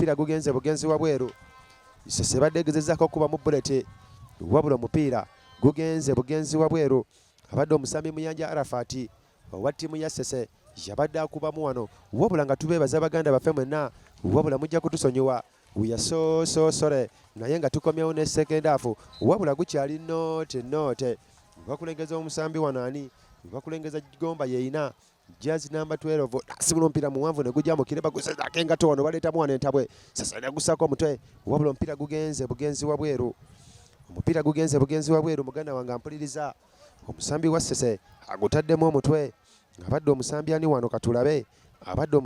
omupiira gugenze bugenzi wabweru. Sese badegezezako kuba mu bullet. Wabula omupiira gugenze bugenzi wabweru. Abadde omusambi Muyanja Arafati owa ttiimu ya Sese yabadde akubamu wano. Wabula nga tubeebaza baganda baffe mwenna. Wabula mujja kutusonyiwa. We are so sorry. Naye nga tukomyewo ne second half. Wabula gukyali note. Bakulengeza omusambi wanaani. Bakulengeza Gomba yeina. Jazz number 12. Asibula omupiira muwanvu ne gujja mu kireba guseza akengato wano baleetamu wano entabwe. Sasa negusako omutwe. Wabula omupiira gugenze bugenzi wabweru. Omupiira gugenze bugenzi wabweru muganda wange ampuliriza. Omusambi wa Sese agutaddemu omutwe. Abadde omusambi ani wano katulabe. Abadde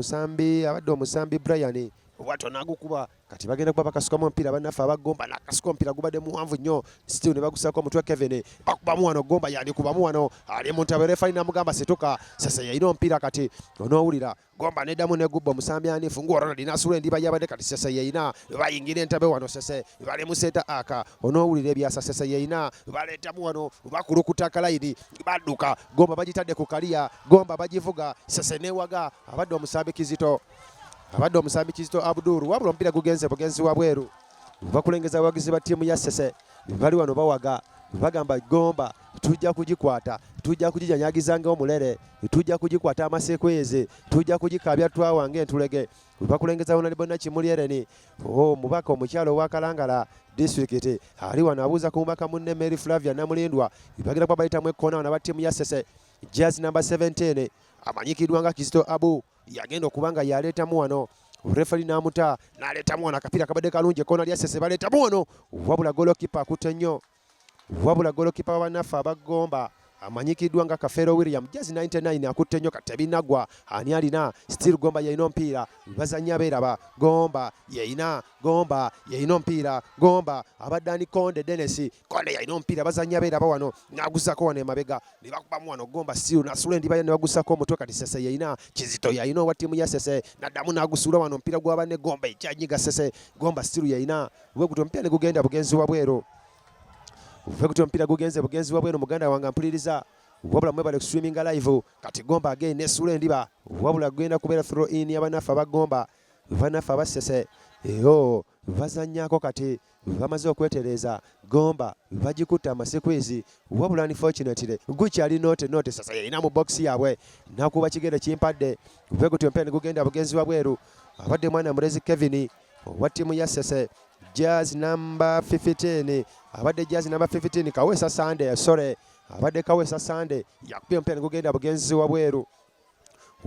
omusambi Brian. Wato nagukuba kati bagenda kuba bakasukamu omupiira bannaffe abagomba nakasuka omupiira gubadde muwanvu nnyo still ne bagusako omutwe Kevin bakubamu wano Gomba yandikubamu wano ali mu ntabe refa namugamba situka Sese yayina omupiira kati onoowulira Gomba neddamu negubba omusambi ani funguwa Ronald nasula endiba yabadde kati Sese yayina bayingira entabe wano Sese bali mu seta aka onoowulira ebyasa Sese yayina baleetamu wano bakulukuta kalayidi badduka Gomba bagitadde ku kaliya Gomba bagivuga Sese newaga abadde omusambi Kizito Abdul wabula omupiira gugenze bugenzi wabweru. Bakulengeza abawagizi ba ttiimu ya Sese bali wano bawaga bagamba Gomba tujja kugikwata tujja kugijanyagizanga omulere tujja kugikwata amasekweze tujja kugikabya twawange entulege. Bakulengeza Honorable Kimuli Ereni omubaka omukyalo wa Kalangala district ali wano abuuza ku mubaka munne Mary Flavia Namulindwa bagenda kuba bayitamu ekkona wana ba ttiimu ya Sese. Jazz number 17 amanyikiddwa nga Kizito Abu yagenda okubanga yaleetamu wano refali namuta naleetamu wano akapiira kabadde kalungi ekona lya Sese baleetamu wano wabula golokipa akutte nnyo wabula golokipa wabannaffe abagomba amanyikiddwa nga Kafeero William Jazz 99 akutte nnyo kati tebinaggwa ani alina still Gomba yayina omupiira bazannya beeraba Gomba yayina omupiira Gomba abaddani Konde Dennis Konde yayina omupiira bazannya beeraba wano nagusako wano emabega ne bakubamu wano Gomba still nasula endiba ne bagusako omutwe kati Sese yayina Kizito yayina owa ttiimu ya Sese naddamu nagusula wano omupiira gw'abanne Gomba ekyanyiga Sese Gomba still yayina wekuti omupiira ne gugenda bugenzi wabweru. Vekuti omupiira gugenze bugenzi wabweru muganda wange ampuliriza wabula mwebale kuswiminga live kati Gomba again nesula endiba wabula genda kubeera throw in y'abannaffe abagomba bannaffe abasese bazannyako kati bamaze okwetereza Gomba bagikutta amasekwezi wabula unfortunately gukyali note Sese yayina mu box yaabwe nakuba kigere kimpadde vekuti omupiira ne gugenda bugenzi wabweru abadde mwana mulezi Kevin owa ttiimu ya Sese. Jazz number 15 abadde Jazz number 15 Kawesa Sunday abadde Kawesa Sunday yakupya omupiira ne gugenda bugenzi wabweru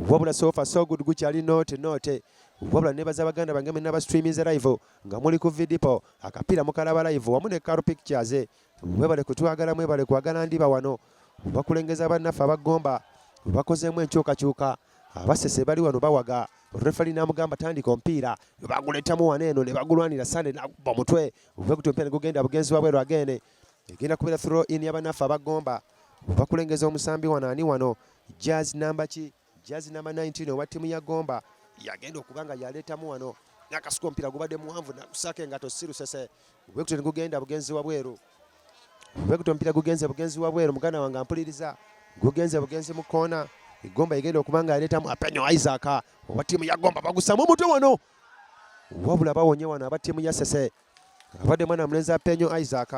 wabula so far so good gukyali note wabula nebaza baganda bange mwe naba streaming live nga muli ku vidipo akapiira mukalaba live wamu ne Caro Pictures mwebale kutwagala mwebale kwagala ndiba wano bakulengeza bannaffe abagomba bakozeemu enkyukakyuka abasese bali wano bawaga refali namugamba tandika omupiira baguleetamu wano eno ne bagulwanira Sunday nakuba omutwe vekuti omupiira ne gugenda bugenzi wabweru agene egenda kubeera throw in y'abannaffe abagomba bakulengeza omusambi wano ani wano Jazz number 19 owa ttiimu ya Gomba yagenda okubanga yaleetamu wano nakasuka omupiira gubadde muwanvu nakusaka engato siru Sese vekuti ne gugenda bugenzi wabweru vekuti omupiira gugenze bugenzi wabweru muganda wange ampuliriza gugenze bugenzi mu koona Gomba yagenda okubanga yaleetamu Apenyo Isaac owa ttiimu ya Gomba bagusamu omutwe wano wabula bawonye wano aba ttiimu ya Sese abadde mwana mulenzi Apenyo Isaac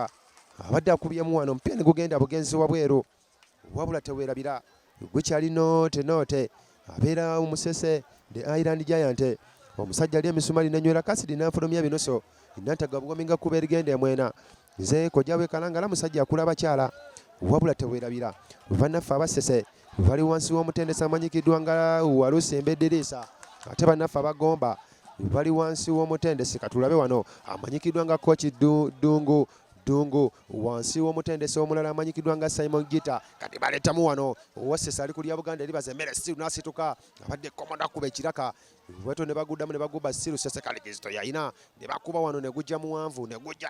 abadde akubyemu wano omupiira ne gugenda bugenzi wabweru wabula teweerabira gukyali note abeera omusese the Island Giant omusajja ali emisumali nenywera kasidi nanfulumya binoso nantaga bugominga kuba erigenda emwena nze kojjawe Kalangala musajja akula abakyala wabula teweerabira bannaffe abasese bali wansi w'omutendesi amanyikiddwa nga Walusi Embedderisa ate bannaffe abagomba bali wansi w'omutendesi katulabe wano amanyikiddwa nga Coach Dungu wansi w'omutendesi omulala amanyikiddwa nga Simon Gita kati baleetamu wano owasese ali kulya Buganda eribaza emmere still nasituka abadde komoda kuba ekiraka weto ne baguddamu ne bagubba still Sese kale Kizito yayina ne bakuba wano ne gujja muwanvu ne gujja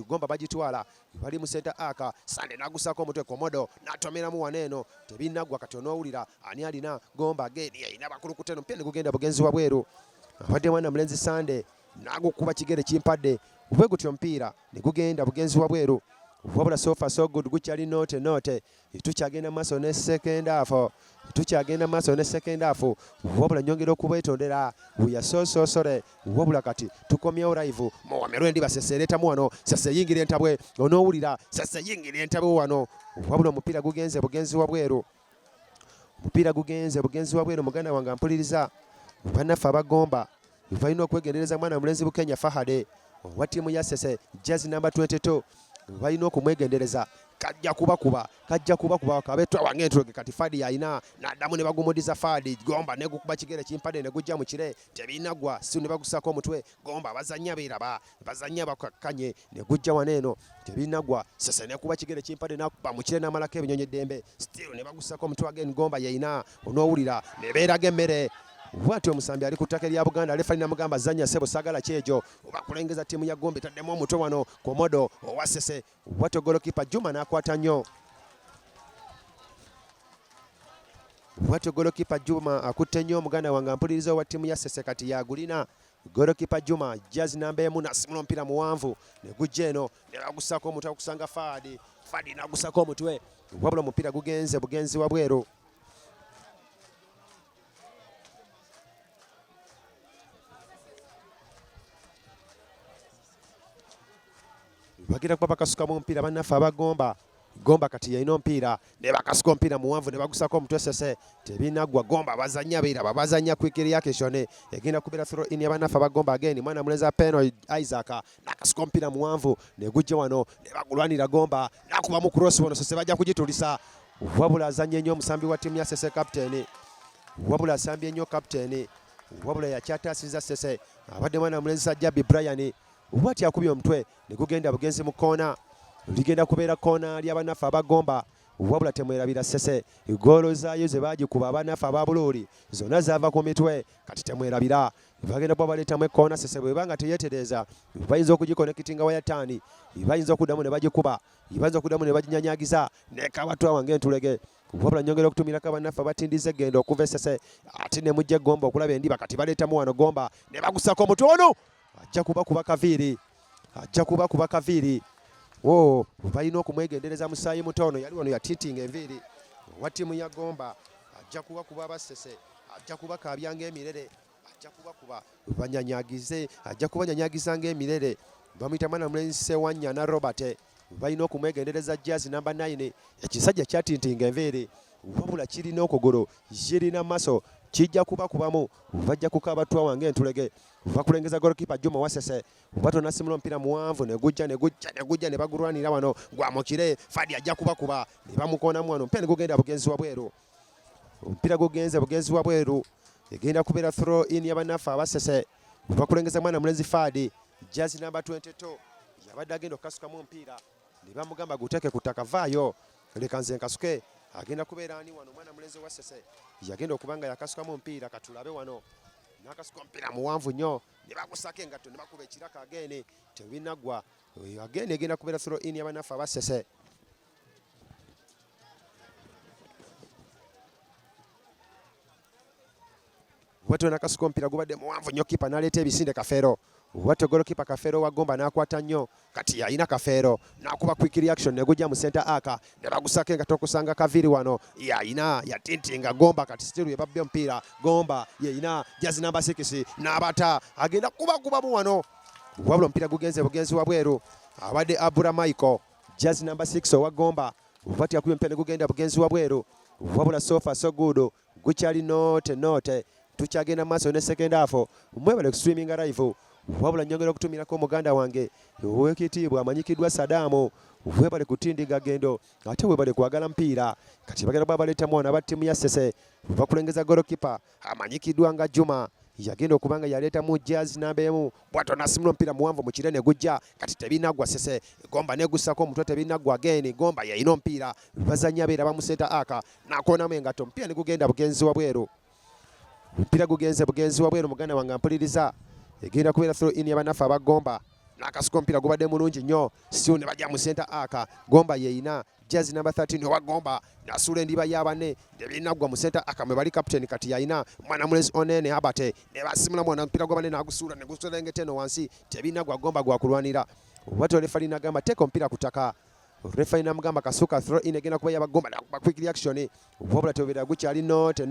Gomba bagitwala bali mu center aka Sunday nagusako omutwe komodo natomeramu wano eno tebinaggwa kati onoowulira ani alina Gomba ageni yayina bakulukuteno mpya ne gugenda bugenzi wabweru abadde mwana mulenzi Sunday nagukuba kigere kimpadde bwe gutyo omupiira ne gugenda bugenzi wabweru wabula so far so good gukyali note tukyagenda maaso ne second half wabula nyongera okubwetondera we are so sorry wabula kati tukomyewo live muwamerwe ndi basesereetamu wano sese yingira entabwe onoowulira sese yingira entabwe wano wabula omupiira gugenze bugenzi wa bweru muganda wange mpuliriza bannaffe abagomba balina okwegendereza mwana mulenzi Bukenya Fahade owa ttiimu ya Sese jazz number 22 balina okumwegendereza kajja kuba kabetwa wange entulege kati Fadi yalina n'addamu ne bagumudiza Fadi Gomba ne gukuba kigere kimpadde ne gujja mu kire tebinagwa si ne bagusako omutwe Gomba bazanya beeraba bazanya bakakanye ne gujja waneeno tebinagwa Sese ne kuba kigere kimpadde n'akuba mu kire n'amalako ebinyonyi eddembe still ne bagusako omutwe again Gomba yalina onoowulira ne beeraga emmere Wati omusambi ali ku ttaka lya Buganda Alefali namugamba zanya sebo sagala kyejo oba kulengeza ttiimu ya Gombe taddemu omutwe wano Komodo owa Sese wati golokipa Juma n'akwata nnyo wati golokipa Juma akutte nnyo omuganda wange mpuliriza owa ttiimu ya Sese kati yagulina golokipa Juma jazz namba emu nasimula omupiira muwanvu ne gujja eno ne bagusako omutwe okusanga Fadi n'agusako omutwe wabula omupiira gugenze bugenzi wa bweru bagira kuba bakasuka mu mpira bannaffe abagomba Gomba kati yalina omupiira ne bakasuka omupiira muwanvu ne bagusako omutwe Sese tebinagwa Gomba bazanya beeraba bazanya quick reaction egenda kubeera throw in y'abannaffe abagomba again mwana muleza Peno Isaac n'akasuka omupiira muwanvu ne gujja wano ne bagulwanira Gomba n'akubamu cross wano Sese bajja kugitulisa wabula azanye nnyo omusambi wa ttiimu ya Sese captain wabula asambye nnyo captain wabula yakyataasiza Sese abadde mwana mulezi Sajjabi Brian Wati akubye omutwe ne gugenda bugenzi mu koona ligenda kubeera koona ly'abannaffe abagomba wabula temwerabira Sese goolo zaayo ze baagikuba abannaffe ababuluuli zonna zaava ku mitwe kati temwerabira bagenda kuba baleetamu ekoona Sese bwebanga teyeetereeza bayinza okugikonekitinga wayataani bayinza okuddamu ne bagikuba bayinza okuddamu ne baginyanyagiza nekabatwa wange entulege wabula nyongera okutumirako abannaffe abatindiza eggendo okuva Sese ate ne mujja Gomba okulaba endiba kati baleetamu wano Gomba ne bagusako omutwe ono ajja kuba kaviiri balina okumwegendereza musaayi mutono yali wano yatiitinga enviiri owa ttiimu ya Gomba ajja kuba basese ajja kubakabyanga emirere ajja kuba banyanyagize ajja kubanyanyagiza ng'emirere bamuyita mwana mulenzi Sewanyana Robert balina okumwegendereza jazz namba 9 ekisajja kyatintinga enviiri wabula kirina okugulu kirina maaso kijja kubamu bajja kukabatwa wange entulege bakulengeza golokipa Juma wa Sese bato nasimula omupiira muwanvu ne gujja ne bagulwanira wano gwamukire Fadi ajja kuba ne bamukoonamu wano omupiira ne gugenda bugenzi wa bweru omupiira gugenze bugenzi wa bweru egenda kubeera throw in y'abannaffe aba Sese bakulengeza mwana mulenzi Fadi jazz namba 22 yabadde agenda okukasukamu omupiira ne bamugamba guteeke ku ttaka vaayo leka nze nkasuke agenda kubeera ani wano mwana mulenzi wa Sese yagenda okubanga yakasukamu omupiira katulabe wano n'akasuka omupiira muwanvu nnyo ne bagusako engatto ne bakuba ekiraka agene tebinagwa agene egenda kubeera throw in y'abannaffe aba Sese watyo n'akasuka omupiira gubadde muwanvu nnyo kipa n'aleeta ebisinde Kafeero watyo golokipa Kafeero wa Gomba n'akwata nnyo kati yalina Kafeero n'akuba quick reaction ne gujja mu center aka ne bagusako engatto okusanga Kaviiri wano yalina yatintinga Gomba kati still yebabbe omupiira Gomba yalina jazz namba 6 n'abata agenda kubamu wano wabula omupiira gugenze bugenzi wa bweru abadde Abura Michael jazz namba 6 owa Gomba watyo akubye omupiira ne gugenda bugenzi wa bweru wabula so far so good gukyali note tukyagenda maaso ne second half mwebale streaming live wabula nyongera okutumirako omuganda wange ow'ekitiibwa amanyikiddwa Sadaamu webale kutindiga gendo ate webale kwagala mpiira kati bagenda kuba baleetamu wana aba ttiimu ya Sese bakulengeza golokipa amanyikiddwa nga Juma yagenda okubanga yaleetamu jazz namba emu bwato nasimula omupiira muwanvu mu kire ne gujja kati tebinagwa Sese Gomba negusako omutwe tebinagwa again Gomba yalina omupiira bazanya beera bamusenta aka n'akoonamu engatto omupiira ne gugenda bugenzi wa bweru omupiira gugenze bugenzi wa bweru muganda wange mpuliriza egenda kubeera throw in y'abannaffe aba Gomba n'akasuka omupiira gubadde mulungi nnyo siu ne bajja mu center aka Gomba yeyina jazz namba 13 owa Gomba n'asuula endiba y'abane tebinagwa mu center aka mwe bali captain kati yayina mwana mulenzi Onene Abate ne basimula mwana omupiira gw'abane n'agusuula ne guserengeta eno wansi tebinagwa Gomba gwakulwanira watyo lefali n'agamba teeka omupiira ku ttaka refa namugamba kasuka throw in egenda kuba yabagomba na quick reaction wabula tobera gukyali note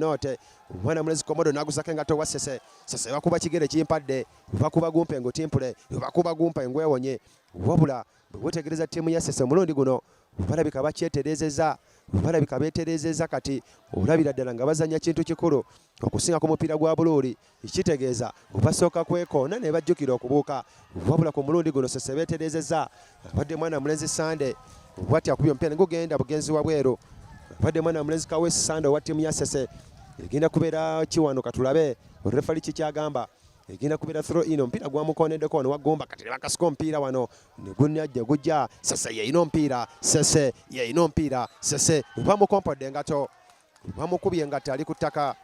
mwana mulezi komodo nagusaka ngato wasese sese bakuba kigere kimpadde bakuba gumpe ngo timpule bakuba gumpa engwewonye wabula wetegereza timu ya sese mulundi guno balabika bakyeterezeza balabika beterezeza kati olabira ddala nga bazanya kintu kikulu okusinga ku mupiira gwa bululi ekitegeeza basooka kwekona ne bajjukira okubuuka wabula ku mulundi guno sese beterezeza abadde mwana mulezi Sande bwati akubye omupiira ngugenda bugenzi wa bweru abadde mwana mulezi Kawesi Sande wa timu ya sese egenda kubeera kiwano katulabe refali kikyagamba egenda kubeera throw in omupiira gwamukoneddeko wano wagomba kati nebakasuka omupiira wano negunajja gujja sese yeyina omupiira sese yeyina omupiira sese bamukompodde engato bamukubye engato ali ku ttaka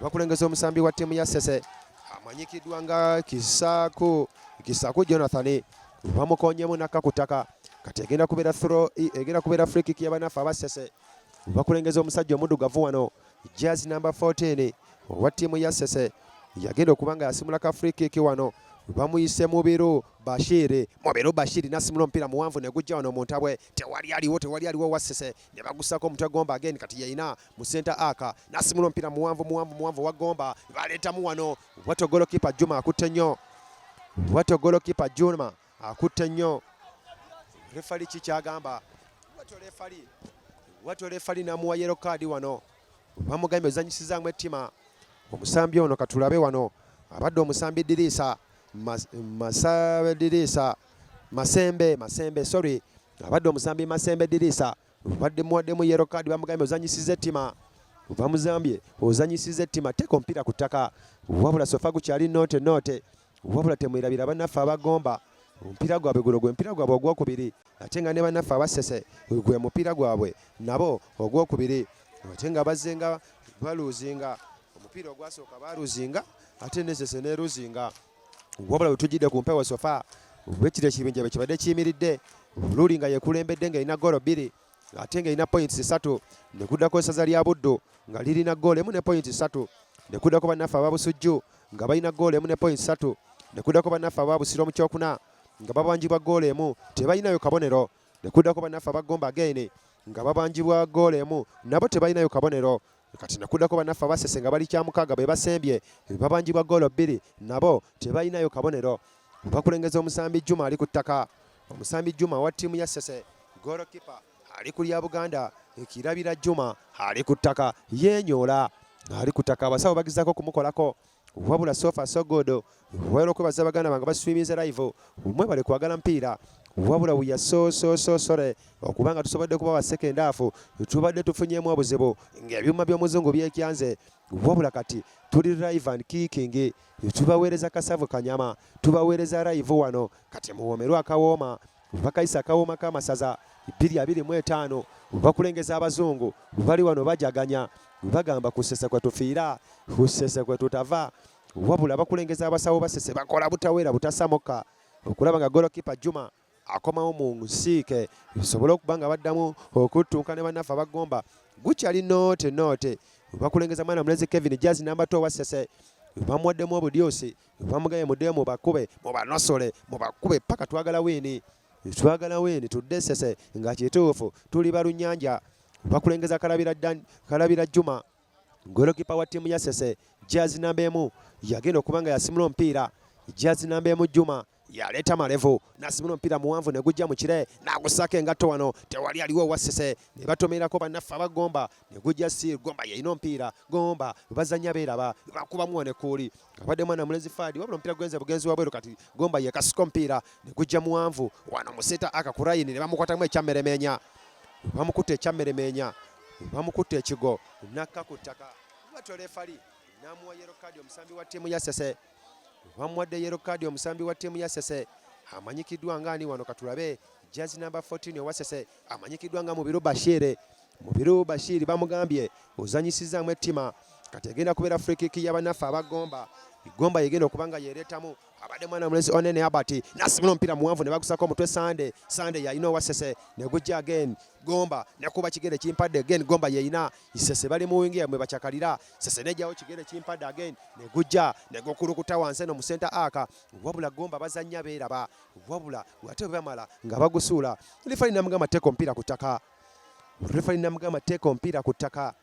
bakulengeza omusambi wa ttiimu ya sese amanyikiddwa nga Kisaaku Jonathan bamukonyemu nakka ku ttaka kati egenda kubeera free kick y'abanafu aba sese bakulengeza omusajja omuddugavu wano jazz number 14 owa ttiimu ya sese yagenda okuba nga yasimula ka free kick wano bamuyise Mubiru Bashiri nasimula omupiira muwanvu ne gujja wano mu ntabwe tewali aliwo wa sese ne bagusako omutwe Gomba again kati yayina mu center aka nasimula omupiira muwanvu wa Gomba baleetamu wano watogolo kipa Juma akutte nnyo refali kikyagamba wato refali namuwa yellow card wano bamugambye ozanyisizaamu ettima omusambi ono katulabe wano abadde omusambi Dirisa Masembe sorry abadde omusambi Masembe Dirisa badde muwaddemu yellow card bamugambye ozanyisiza ettima bamuzambye ozanyisiza ettima teka omupiira ku ttaka wabula sofa gukyali note wabula temwerabira bannaffe abagomba omupiira gwabwe guno gwe mupiira gwabwe ogwokubiri ate nga ne bannaffe abasese gwe mupiira gwabwe nabo ogwokubiri ate nga bazze nga baluuzinga omupiira ogwasooka baluuzinga ate nesese neruzinga wabula wetujjidde ku mpewo sofa wekire ekibinja bwe kibadde kiyimiridde bululi nga yekulembedde ng'erina goolo 2 ate ng'erina points 3 nekuddako esaza lya Buddu nga lirina goolo 1 ne points 3 nekuddako bannaffe ababusujju nga balina goolo 1 ne points 3 nekuddako bannaffe ababusiro mu kyokuna nga babanjibwa goolo 1 tebalinayo kabonero nekuddako bannaffe abagomba again nga babanjibwa goolo 1 nabo tebalinayo kabonero kati nekuddako bannaffe abasese nga bali kyamukaaga be basembye babanjibwa goolo 2 nabo tebalinayo kabonero bakulengeza omusambi Juma ali ku ttaka omusambi Juma wa ttiimu ya sese goolo kipa ali ku lya Buganda ekirabira Juma ali ku ttaka yenyoola ali ku ttaka abasawo bagezaako kumukolako wabula sofa sogodo wera okwebaza baganda bange baswimiza live umwe bali kwagala mpiira wabula we are so sorry okubanga tusobodde kuba wa second half tubadde tufunyemu obuzibu ng'ebyuma by'omuzungu byekyanze wabula kati tuli live and kicking tubaweereza kasavu kanyama tubaweereza live wano kati muwoomerwa akawooma bakayisa akawooma k'amasaza 225 bakulengeza abazungu bali wano bajaganya bagamba kusese kwe tufiira kusese kwe tutava wabula bakulengeza abasawo basese bakola butaweera butasamoka okulaba nga golokipa Juma akomawo mu nsiike bisobola okuba nga baddamu okuttunka ne bannaffe abagomba gukyali note bakulengeza mwana mulezi Kevin Jazz namba 2 wa sese bamuwaddemu obudyosi bamugaye muddemu mubakube mubanosole mubakube paka twagala wini tudde sese nga kituufu tuli balunnyanja bakulengeza kalabira Juma golokipa wa ttiimu ya sese Jazz namba 1 yagenda okuba nga yasimula omupiira Jazz namba 1 Juma yaleeta malevu nasimula omupiira muwanvu ne gujja mu kire n'agusako engatto wano tewali aliwo wa sese ne batomerako bannaffe abagomba ne gujja si Gomba yalina omupiira Gomba bazanya beeraba bakubamu ne kuuli abadde mwana mulezi Fadi wabula omupiira gwenze bugenzi wa bweru kati Gomba yekasuka omupiira ne gujja muwanvu wano museta akakurayini ne bamukwatamu ekyammeremenya bamukutte ekyammeremenya bamukutte ekigo nakka ku ttaka batolefali namuwa yellow card omusambi wa ttiimu ya sese bamuwadde yellow card omusambi wa ttiimu ya sese amanyikiddwa nga ani wano katulabe Jazz number 14 owa sese amanyikiddwa nga Mubiru Bashiri bamugambye ozanyisizaamu ettima kati egenda kubeera free kick y'abannaffe abagomba Gomba yegenda okuba nga yereetamu abadde mwana mulenzi Onene Abati nasimula omupiira muwanvu ne bagusako omutwe Sande yalina owasese ne gujja again Gomba nekuba kigere kimpadde again Gomba yeyina Sese bali mu wingi mwe bachakalira Sese nejjawo kigere kimpadde again ne gujja ne gokulukuta wansi no mu center aka wabula Gomba bazannya beeraba wabula ate bamala nga bagusuula Referee namugamba teeka omupiira ku ttaka Referee namugamba teeka omupiira ku ttaka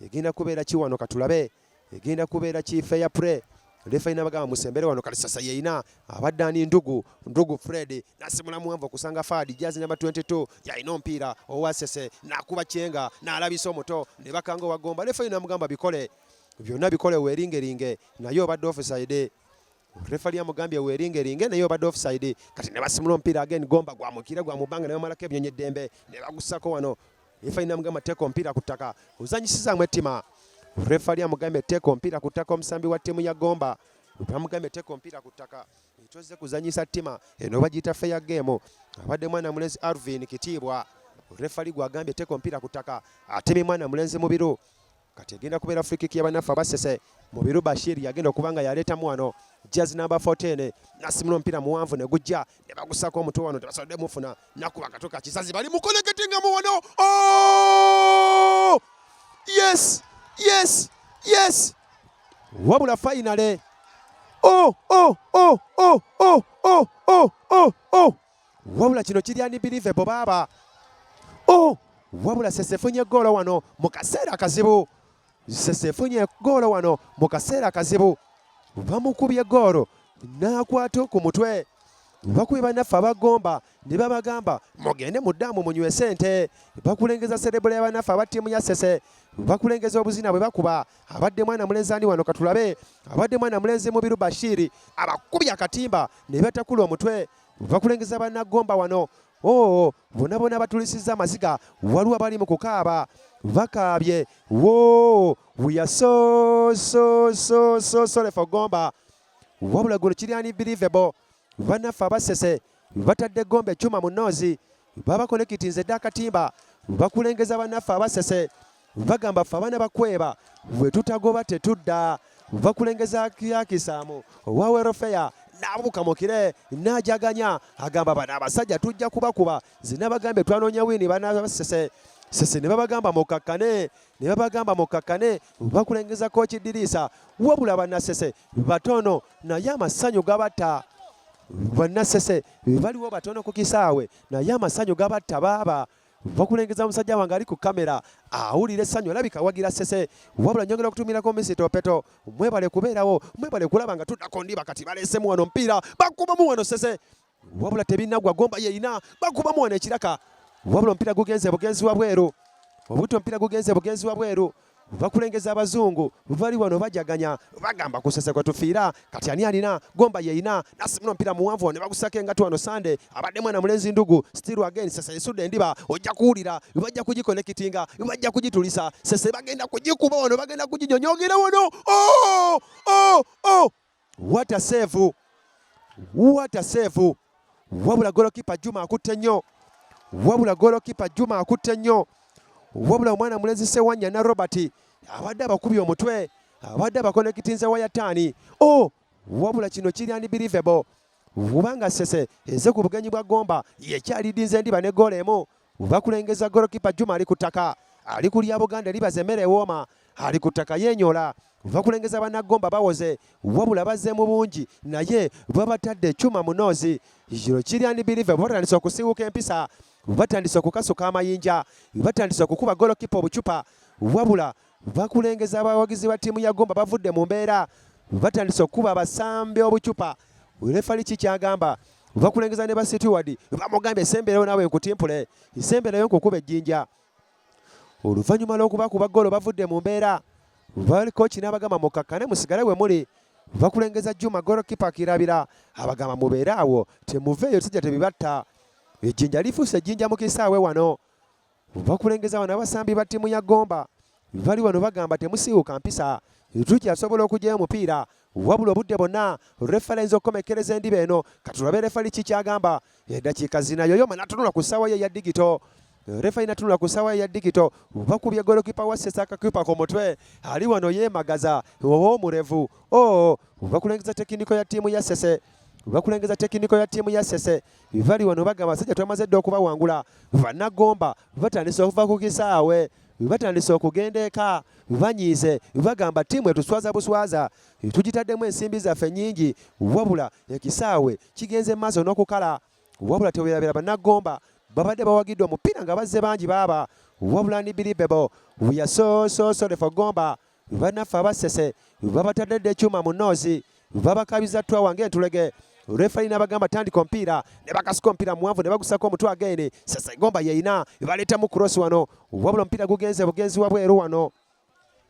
egenda kubeera kiwano katulabe egenda kubeera ki fair play Referee namugamba musembere wano kali sasa yeyina abadde ani Ndugu Fred nasimula muwanvu okusanga Fadi jazi namba 22 yalina omupiira owasese nakuba kyenga n'alabisa omuto ne bakanga owagomba Referee namugamba bikole byonna bikole weeringeringe naye obadde offside Referee amugambye weeringeringe naye obadde offside kati ne basimula omupiira again Gomba gwamukira gwamubanga naye malako ebyonyi eddembe ne bagusako wano Referee namugamba teeka omupiira ku ttaka ozanyisizaamu ettima Referee amugambye teeka omupiira ku ttaka omusambi wa ttiimu ya Gomba amugambye teeka omupiira ku ttaka etozze kuzanyisa ttima eno bagiyita fair game abadde mwana mulenzi Alvin Kitiibwa Referee gwagambye teeka omupiira ku ttaka atemi mwana mulenzi Mubiru kati egenda kubeera free kick y'abanafu abasese Mubiru Bashir yagenda okuba nga yaleetamu wano jazi namba 14 nasimula omupiira muwanvu ne gujja ne bagusako omutwe wano tebasobodde mufuna nakuba katoka kisazi bali mu connectinga mu wano yes wabula finale wabula kino kiri unbelievable baba wabula Sesefunye goolo wano mu kaseera akazibu Sesefunye goolo wano mu kaseera akazibu bamukubye goolo n'akwata ku mutwe bakubye bannaffe abagomba ne babagamba mugende mu ddaamu munywe ssente bakulengeza serebula y'abannaffe aba ttiimu ya Sese bakulengeza obuzina bwe bakuba abadde mwana mulenzi ani wano katulabe abadde mwana mulenzi Mubiru Bashiri abakubye akatimba ne batakula omutwe bakulengeza bannagomba wano bonna batulisizza amaziga waliwo abali mu kukaaba bakaabye we are so sorry for Gomba wabula guno kiri unbelievable bannaffe abasese batadde Gomba ekyuma mu nnoozi babakonekitinze dda akatimba bakulengeza bannaffe abasese bagamba ffe abaana bakweba bwe tutagoba tetudda bakulengeza yakisaamu owawerofeya n'abuuka mukire n'ajaganya agamba bano abasajja tujja kubakuba zinabagambe twanoonya wini baana basese Sese ne babagamba mukakkane bakulengeza Kooki Dirisa wabula bannasese batono naye amasanyu gabatta bannasese baliwo batono ku kisaawe naye amasanyu gabatta baaba bakulengeza omusajja wange ali ku kamera awulira essanyu olabika wagira Sese wabula nyongera okutumirako Misito Peto mwebale kubeerawo mwebale kulaba nga tuddako ndiba kati baleesemu wano omupiira bakubamu wano Sese wabula tebinnagwa Gomba yeyina bakubamu wano ekiraka wabula omupiira gugenze bugenzi wa bweru obuto omupiira gugenze bugenzi wa bweru bakulengeza abazungu bali wano bajaganya bagamba ku Sese kwe tufiira kati ani alina Gomba yeyina nasimula omupiira muwanvu ne bagusako engatu wano Sande abadde mwana mulenzi Ndugu still again Sese esudde endiba ojja kuwulira bajja kugikonekitinga bajja kugitulisa Sese bagenda kugikuba wano bagenda kuginyonyogera wano what a save wabula golokipa Juma akutte nnyo wabula omwana mulenzi Sewanya na Robert abadde abakubye omutwe abadde abakonekitinze wayataani wabula kino kiri unbelievable kubanga Sese eze ku bugenyi bwa Gomba yekyalidinze endiba ne goolo emu bakulengeza golokipa Juma ali ku ttaka ali ku lya Buganda libaza emmere ewooma ali ku ttaka yenyola bakulengeza bannagomba bawoze wabula bazze mu bungi naye babatadde ekyuma mu nnoozi kino kiri unbelievable batandise okusiiwuka empisa batandise okukasuka amayinja batandise okukuba golokipa obucupa wabula bakulengeza abawagizi ba ttiimu ya Gomba bavudde mu mbeera batandise okukuba abasambi obucupa refali kikyagamba bakulengeza ne ba Steward bamugambye esemberayo naawe nkutimpule esemberayo nkukuba ejjinja oluvannyuma lw'okubakuba golo bavudde mu mbeera Kooki n'abagamba mukakkane musigale we muli bakulengeza Juma golokipa akirabira abagamba mubeere awo temuveeyo tujja tebibatta ejjinja lifuuse ejjinja mu kisaawe wano bakulengeza wano abasambi ba ttiimu ya Gomba bali wano bagamba temusiiwuka mpisa tukyasobola okugyayo omupiira wabula obudde bonna refale ayinza okukomekereza endiba eno katulabe refali kikyagamba eddakiika zinayoyoma natunula ku ssaawa ye ya digito refa inatunula ku ssaawa ya digito bakubye golokipa wa Sese akakipa ku mutwe ali wano yeemagaza omurevu bakulengeza tekiniko ya ttiimu ya Sese bakulengeza tekiniko ya ttiimu ya Ssese bali wano bagamba abasajja twamaze dda okubawangula bannagomba batandise okuva ku kisaawe batandise okugenda eka banyiize bagamba ttiimu etuswaza buswaza tugitaddemu ensimbi zaffe nnyingi wabula ekisaawe kigenze mu maaso n'okukala wabula teweerabira bannagomba babadde bawagidde omupiira nga bazze bangi baaba wabula unbelievable we are so sorry for Gomba bannaffe aba Ssese babatadde dda ekyuma mu nnoozi babakabiza twawa ng'entulege refari n'abagamba tandika omupiira ne bakasuka omupiira muwanvu ne bagusako omutwe againe Ssese Gomba yeina baleetamu cross wano wabula omupiira gugenze bugenzi wa bweru wano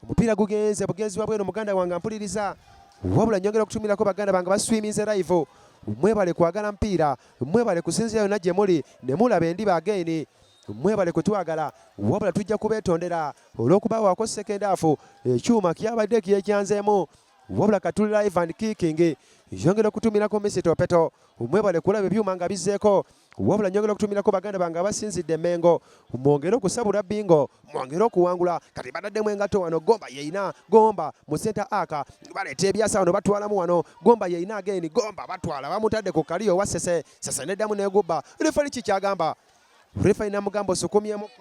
omupiira gugenze bugenzi wa bweru muganda wange mpuliriza wabula nyongera okutumirako baganda bange baswiminze live mwebale kwagala mpiira mwebale kusinzira yonna gye muli ne mulaba endiba againe mwebale kutwagala wabula tujja kubeetondera olw'okubawaako second half ekyuma kyabadde kyekyanzeemu wabula katuli live and kicking nyongera okutumirako Misito Peto mwebale kulaba ebyuma nga bizzeeko wabula nyongera okutumirako baganda bange abasinzidde Mengo mwongere okusabula bingo mwongere okuwangula kati badaddemu engato wano Gomba yeina Gomba mu center aka baleeta ebyasa wano batwalamu wano Gomba yeina again Gomba batwala bamutadde ku kaliyo wa Ssese Ssese neddamu negubba refari kikyagamba refari namugamba osukumyemuko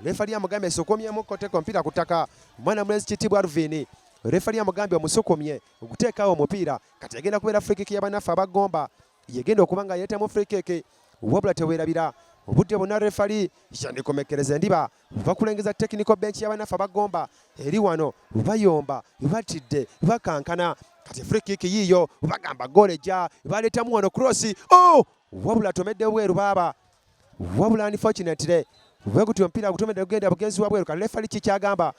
refari amugambye sukumyemuko teka omupiira ku ttaka mwana mulenzi Kitibwa Alvin refari amugambye omusukumye okuteekawo omupiira kati yagenda kubeera free kick y'abannaffe abagomba yegenda okuba nga yeetamu free kick wabula teweerabira obudde bonna refari yandikomekereza endiba bakulengeza technical bench y'abannaffe abagomba eri wano bayomba batidde bakankana kati free kick yiiyo bagamba goleja baleetamu wano cross wabula tomedde bweru baaba wabula unfortunately bwekuti omupiira gutomedde kugenda bugenzi wa bweru kati refari kikyagamba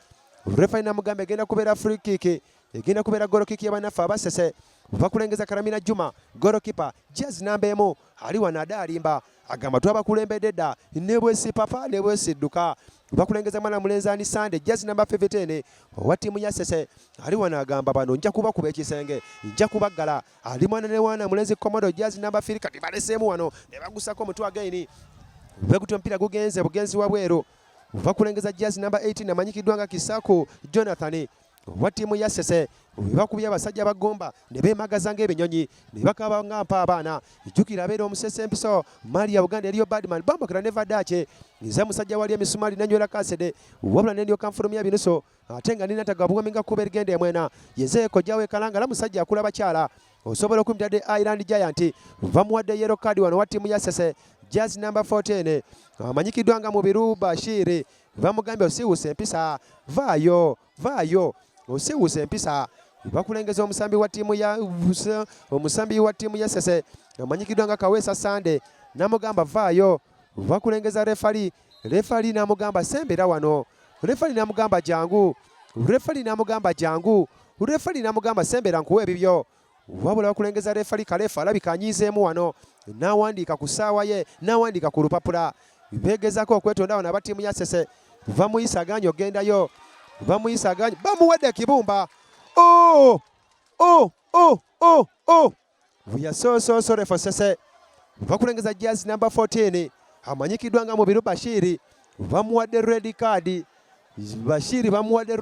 refari namugamba egenda kubeera free kick egenda kubeera golo kick y'abannaffe aba Ssese bakulengeza Karamina Juma golokipa jazz namba emu ali wano alimba agamba twabakulembedde dda ne bwesi papa ne bwesi dduka bakulengeza mwana mulenzi ani Sande jazz namba 15 owa ttiimu ya Ssese ali wano agamba bano nja kubakuba ekisenge nja kubaggala ali mwana ne wana mulenzi Komodo jazz namba 3 kati baleseemu wano ne bagusako omutwe againi bwekuti omupiira gugenze bugenzi wa bweru bakulengeza jazz namba 18 amanyikiddwa nga Kisaku Jonathan wa ttiimu ya Ssese bakubye abasajja bagomba ne beemagaza ng'ebinyonyi ne bakaba nga mpa abaana jjukira abeera omusese empiso Maria Uganda eriyo Badman bambakira ne Vadache nze musajja wali emisumaali nanywera kasede wabula ne ndyoka nfulumya binuso ate nga nina tagabuwami nga kuba erigenda emwena yezeeko gyawe kalanga la musajja akula bakyala osobola okumitadde Island Giant bamuwadde yellow card wano wa ttiimu ya Ssese jazz number 14 amanyikiddwa nga Mubiru Bashiri bamugambye osiwusa empisa vaayo osiwusa empisa bakulengeza omusambi wa ttiimu ya Ssese amanyikiddwa nga Kaweesa Sande namugamba vaayo bakulengeza refari namugamba sembera wano refari namugamba jangu refari namugamba sembera nkuwa ebibyo wabula bakulengeza refari Kalefa alabika anyiizeemu wano n'awandiika ku ssaawa ye n'awandiika ku lupapula beegezaako okwetonda wano aba ttiimu ya Ssese bamuyisaganya ogendayo bamuyisaganya bamuwadde ekibumba we are so sorry for Ssese bakulengeza jazz number 14 amanyikiddwa nga Mubiru Bashiri bamuwadde red card bamuwadde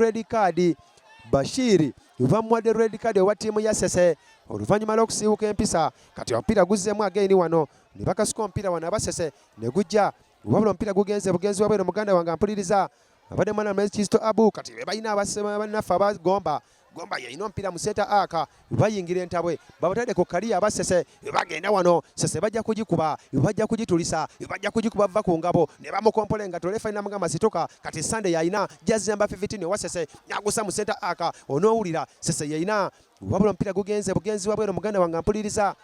red card owa ttiimu ya Ssese oluvannyuma lw'okusiiwuka empisa kati omupiira guzzeemu againi wano ne bakasuka omupiira wano aba Ssese ne gujja wabula omupiira gugenze bugenzi wa bweru muganda wange ampuliriza abadde mwana mulenzi Kisto Abu kati be balina abannaffe abagomba Gomba yalina omupiira mu senta aka bayingira entabwe babatadde ku kaliya aba Ssese bagenda wano Ssese bajja kugikuba bajja kugitulisa bajja kugikuba bava ku ngabo ne bamukompola engato lefa namugamba situka kati Sunday yalina jazz namba 15 owa Ssese nagusa mu senta aka onoowulira Ssese yalina wabula omupiira gugenze bugenzi wa bweru muganda wange ampuliriza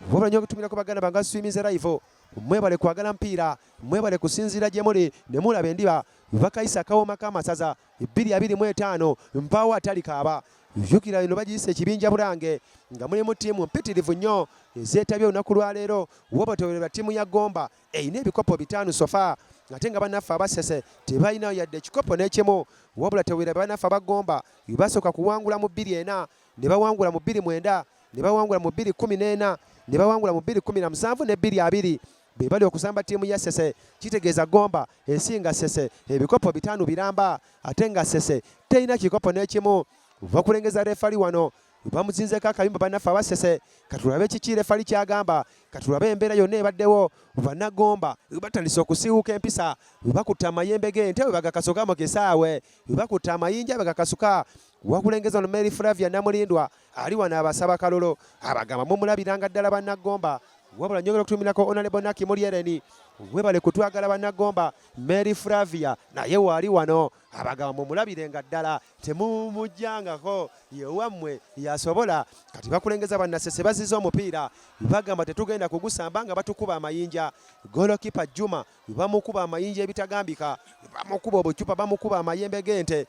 wabula nnyo okutumirako baganda bange aswimize live mwebale kwagala mpiira mwebale kusinziira gye muli ne mulaba endiba bakayisa akawoma k'amasaza 225 mpaawo atali kaaba jjukira eno bagiyisa ekibinja bulange nga mulimu ttiimu mpitirivu nnyo ezeetabye olunaku lwaleero wabatowererwa ttiimu ya Gomba erina ebikopo 5 sofa ate nga bannaffe aba Ssese tebalinayo yadde ekikopo n'ekimu wabula tewererwa bannaffe aba Gomba basooka kuwangula mu 24 ne bawangula mu 29 ne bawangula mu 214 ne bawangula mu 217 ne 22 be bali okusamba ttiimu ya Ssese kitegeeza Gomba ensinga Ssese ebikopo 5 biramba ate nga Ssese terina kikopo n'ekimu bakulengeza refari wano bamuzinzeko akayimba bannaffe abasese katulabe kiki refali kyagamba katulabe embeera yonna ebaddewo bannagomba batandise okusiiwuka empisa bakutta amayembe g'ente bwe bagakasuka mu kisaawe bakutta amayinja bagakasuka wakulengeza ono Mary Flavia Namulindwa ali wano abasaba kalolo abagamba mumulabiranga ddala bannagomba wabula nyongera okutumirako Honorable Naki Muliereni webale kutwagala bannagomba Mary Flavia naye wali wano abagamba mumulabirenga ddala temumujjangako yewammwe yasobola kati bakulengeza bannasese baziza omupiira bagamba tetugenda kugusamba nga batukuba amayinja golokipa Juma bamukuba amayinja ebitagambika bamukuba obucupa bamukuba amayembe g'ente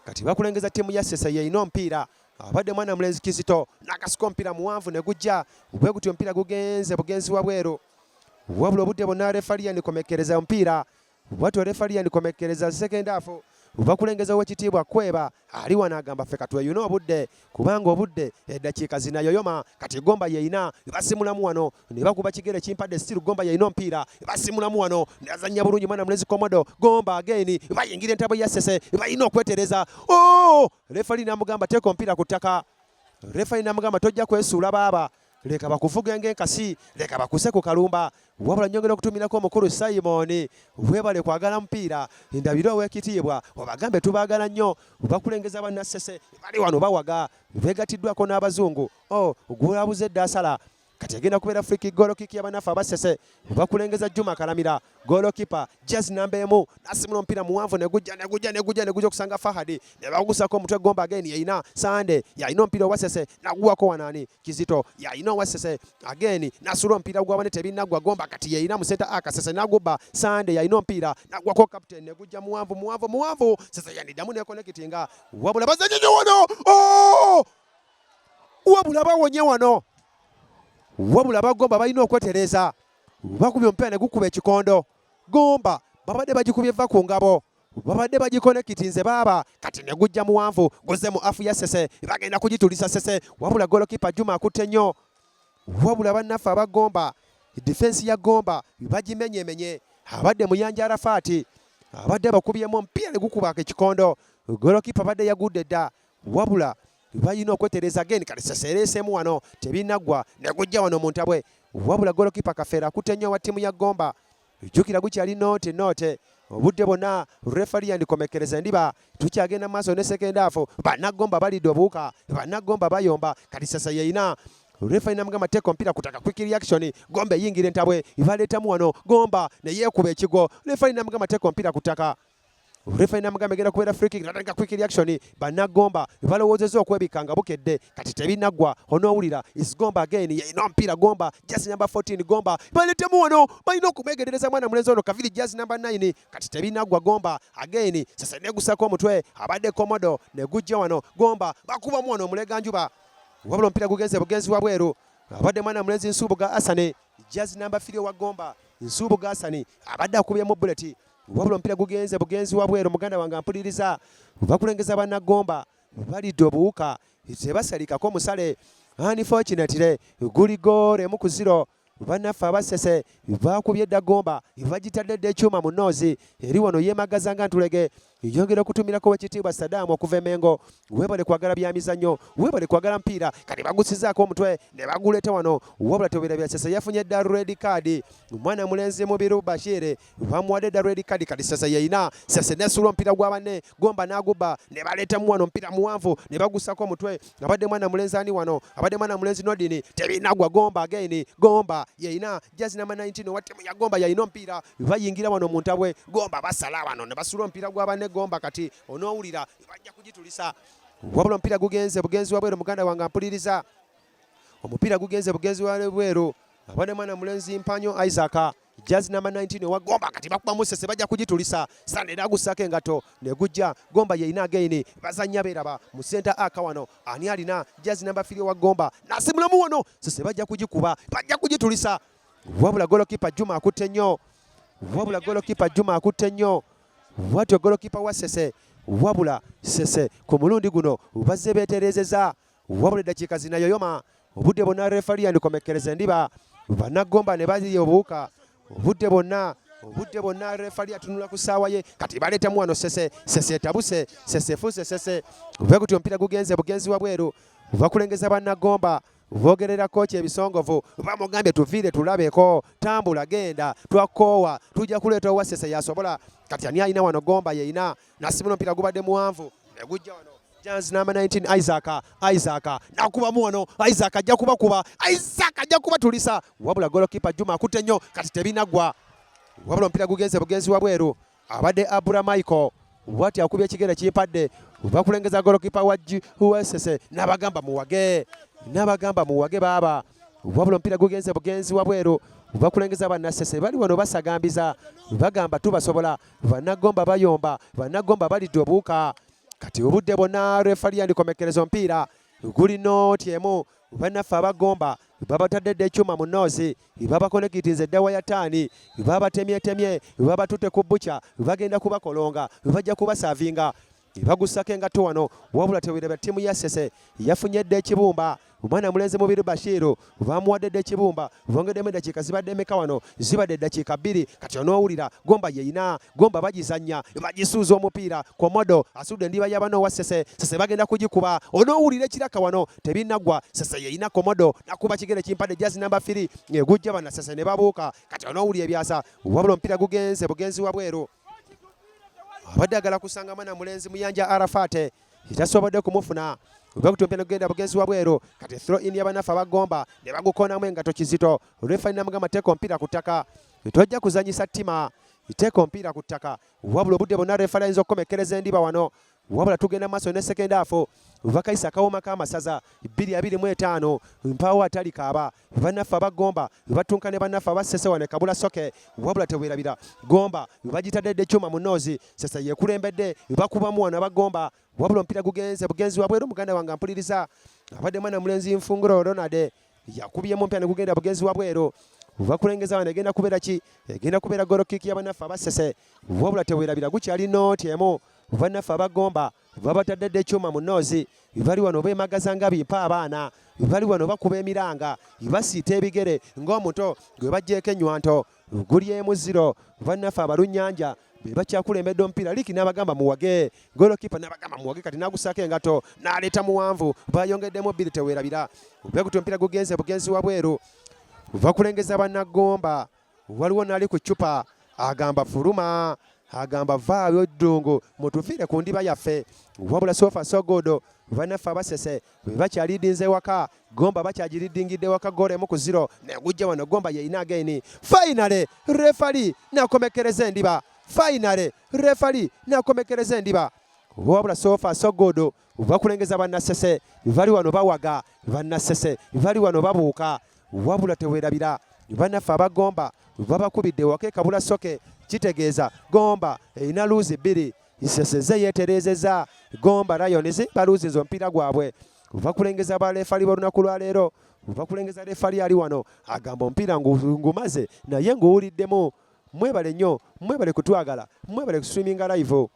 kati bakulengeza ttiimu ya Sese yeyina omupiira abadde mwana mulenzi Kizito n'akasuka omupiira muwanvu ne gujja bwe gutyo omupiira gugenze bugenzi wabweru wabula obudde bonna refaliya nikomekereza omupiira bwatyo refaliya nikomekereza second half bakulengeza ow'ekitiibwa Kweba ali wano agamba ffe katweyuna obudde kubanga obudde eddakiika zinayoyoma kati Gomba yeyina basimulamu wano ne bakuba kigere kimpadde still Gomba yeyina omupiira basimulamu wano ne azannya bulungi mwana mulenzi Komodo Gomba again bayingira entabo ya Sese bayina okwetereza refali namugamba teeka omupiira ku ttaka refali namugamba tojja kwesuula baaba leka bakuvuga ng'enkasi leka bakuse ku kalumba wabula nyongera okutumirako omukulu Simon webale kwagala mupiira ndabira ow'ekitiibwa obagambe tubaagala nnyo bakulengeza bannasese bali wano bawaga begatiddwako n'abazungu gulabuze eddasala kati agenda kubeera free kick goal kick y'abannaffe abasese bakulengeza Juma Kalamira goalkeeper Jazz namba emu nasimula omupiira muwanvu ne gujja okusanga Fahadi ne bagusako omutwe Gomba again yayina Sande yayina omupiira owasese naguwako wanani Kizito yayina owasese again nasula omupiira gwabane tebinnagwa Gomba kati yayina mu center akasese nagubba Sande yayina omupiira nagwako captain ne gujja muwanvu Sese yaniddamu ne connectinga wabula bazanyi wano wabula bawonye wano wabula bagomba balina okwetereza bakubye omupiira ne gukuba ekikondo Gomba babadde bagikubye va ku ngabo babadde bagikonekitinze baaba kati ne gujja muwanvu guze mu afu ya Sese bagenda kugitulisa Sese wabula golokipa Juma akutte nnyo wabula bannaffe abagomba defense ya Gomba bagimenyemenye abadde Muyanja Arafati abadde bakubyemu omupiira ne gukuba ekikondo golokipa badde yagudde dda wabula bayina okwetereza again kati Sese ereesemu wano tebinnagwa ne gujja wano mu ntabwe wabula golokipa Kafeera akutte nnyo wa ttiimu ya Gomba jjukira gukyali noote obudde bonna refali yandikomekereza ndiba tukyagenda maaso ne second half bannagomba balidde obuuka bannagomba bayomba kati Sese yeyina refali namugamba teeka omupiira kutaka quick reaction Gomba eyingira entabwe ibaleetamu wano Gomba ne yeekuba ekigo refali namugamba teeka omupiira kutaka refali namugamba egenda kubeera free kick natandika quick reaction bannagomba balowoozezza okwebikanga bukedde kati tebinnagwa onoowulira is Gomba again yayina omupiira Gomba Jazz number 14 Gomba baleetemu wano balina okumwegendereza mwana mulenzi ono Kavili Jazz number 9 kati tebinnagwa Gomba again Sese negusako omutwe abadde Komodo ne gujja wano Gomba bakubamu wano omuleganjuba wabula omupiira gugenze bugenzi wabweru abadde mwana mulenzi Nsubuga Asane Jazz number 3 wa Gomba Nsubuga Asane abadde akubyemu bullet wabula omupiira gugenze bugenzi wabweru muganda wange ampuliriza bakulengeza bannagomba balidde obuwuka tebasalikako musale unfortunately guli goal 1-0 bannaffe abasese bakubye edda Gomba bagitadde dda ekyuma mu nnoozi eri wano yeemagaza nga ntulege yongera okutumirako wekitiibwa Saddam okuva emengo webale kwagala byamizannyo webale kwagala mpiira kati bagusizaako omutwe ne baguleeta wano wabula tobirabya Sese yafunye edda red card omwana mulenzi Mubiru Bashir bamuwadde edda red card kati Sese yeyina Sese nesula omupiira gwa banne Gomba n'agubba ne baleetamu wano omupiira muwanvu ne bagusako omutwe abadde mwana mulenzi ani wano abadde mwana mulenzi Nodini tebinnagwa Gomba again Gomba yeyina Jazz number 19 wa ttiimu ya Gomba yayina omupiira bayingira wano mu ntabwe Gomba basala wano ne basula omupiira gwa banne Gomba kati onoowulira bajja kugitulisa wabula omupiira gugenze bugenzi wabweru muganda wange ampuliriza omupiira gugenze bugenzi wabweru abadde mwana mulenzi Mpanyo Isaac Jazz number 19 wa Gomba kati bakubamu Sese bajja kugitulisa Sande n'agusako engato ne gujja Gomba yeyina again bazannya beeraba mu center aka wano ani alina Jazz number 3 wa Gomba nasimulamu wano Sese bajja kugikuba bajja kugitulisa wabula golokipa Juma akutte nnyo watyo golokipa wa Sese wabula Sese ku mulundi guno bazze beeterezeza wabula eddakiika zinayoyoma obudde bonna refali yandikomekereza ndiba bannagomba ne bali obuwuka obudde bonna refali atunula ku ssaawa ye kati baleetamu wano Sese etabuse Sese efuuse Sese bwe gutyo omupiira gugenze bugenzi wabweru bakulengeza bannagomba bogerera kochi ebisongovu bamugambye tuviire tulabeko tambula genda twakoowa tujja kuleeta Owasese yasobola kati ani alina wano Gomba yeina nasimuno mpira gubadde muwanvu negujja wano Jans number 19 Isaac nakubamu wano Isaac ajja kubakuba Isaac ajja kubatulisa wabula golokipa Juma akutte nnyo kati tebinagwa wabula ompira gugenze bugenzi wabweru abadde Abura Michael wati akubye ekigere kimpadde bakulengeza golokipa wa Owasese n'abagamba muwage baba wabula ompira gugenze bugenzi wabweru bakulengeza bannasese bali wano basagambiza bagamba tubasobola bannagomba bayomba bannagomba balidde obuuka kati obudde bonna refali andikomekereza ompira guli nooti emu bannaffe abagomba babatadde ekyuma mu nnoozi babakonekitinze eddawa ya taani babatemyetemye babatutte ku bbuca bagenda kubakolonga bajja kubasaavinga bagusako engatto wano wabula tewereba ttiimu ya Ssese yafunyedde ekibumba omwana mulenzi Mubiru Bashiru bamuwadde ekibumba bongeddemu eddakiika zibadde emeka wano zibadde eddakiika 2 kati onoowulira Gomba yeina Gomba bagizannya bagisuuza omupiira Komodo asudde endiba y'abaana owa Ssese bagenda kugikuba onoowulira ekiraka wano tebinnagwa Ssese yeina Komodo nakuba kigere kimpadde jazi namba 3 egujja bana Ssese ne babuuka kati onoowulira ebyasa wabula omupiira gugenze bugenzi wabweru abadde agala kusanga mwana mulenzi Muyanja Arafate itasobodde kumufuna bakutumpira kugenda bugenzi wabweru kati throw in y'abanafu abagomba ne bagukonamu engato kizito refa namugamba teeka omupiira ku ttaka tojja kuzanyisa ttima teeka omupiira ku ttaka wabula obudde bonna refa ayinza okukomekereza endiba wano wabula tugenda maaso ne second half bakayisa akawoma k'amasaza 2-25 mpaawo atali kaaba bannaffe abagomba batunka ne bannaffe aba Ssese wano kabula soke wabula teweerabira Gomba bagitadde ekyuma mu nnoozi Ssese yeekulembedde bakubamu wano abagomba wabula omupiira gugenze bugenzi wabweru muganda wange mpuliriza abadde mwana mulenzi Nfunguro Ronald yakubyemu omupiira ne gugenda bugenzi wabweru bakulengeza wano egenda kubeera ki egenda kubeera golokiki y'abannaffe aba Ssese wabula teweerabira gukyali nooti emu bannaffe abagomba babatadde ekyuma mu nnoozi bali wano beemagaza nga bimpa abaana bali wano bakuba emiranga basiita ebigere ng'omuto gwe bajjeeko ennywanto guli emu 0 bannaffe abalunnyanja bakyakulembedde omupiira Liki n'abagamba muwage golokipa n'abagamba muwage kati n'agusaako engato n'aleeta muwanvu bayongeddemu 2 teweerabira bekuta omupiira gugenze bugenzi wabweru bakulengeza bannagomba waliwo n'ali ku ccupa agamba fuluma agamba vaayo ddungu mutufiire ku ndiba yaffe wabula sofa sogodo bannaffe aba Ssese bakyalidinze waka Gomba bakyagiriddingidde waka goal emu ku 0 negujja wano Gomba yeina againi finale refali nakomekereza endiba finale refali nakomekereza endiba wabula sofa sogodo bakulengeza bannassese bali wano bawaga bannassese bali wano babuuka wabula teweerabira bannaffe abagomba babakubidde waka kabula soke kitegeeza Gomba erina luuzi 2 Ssese ze yeeterezeza Gomba Lions baluuzinze omupiira gwabwe bakulengeza balefali b'olunaku lwa leero bakulengeza lefali ali wano agamba omupiira ngumaze naye nguwuliddemu mwebale nnyo mwebale kutwagala mwebale ku streaming live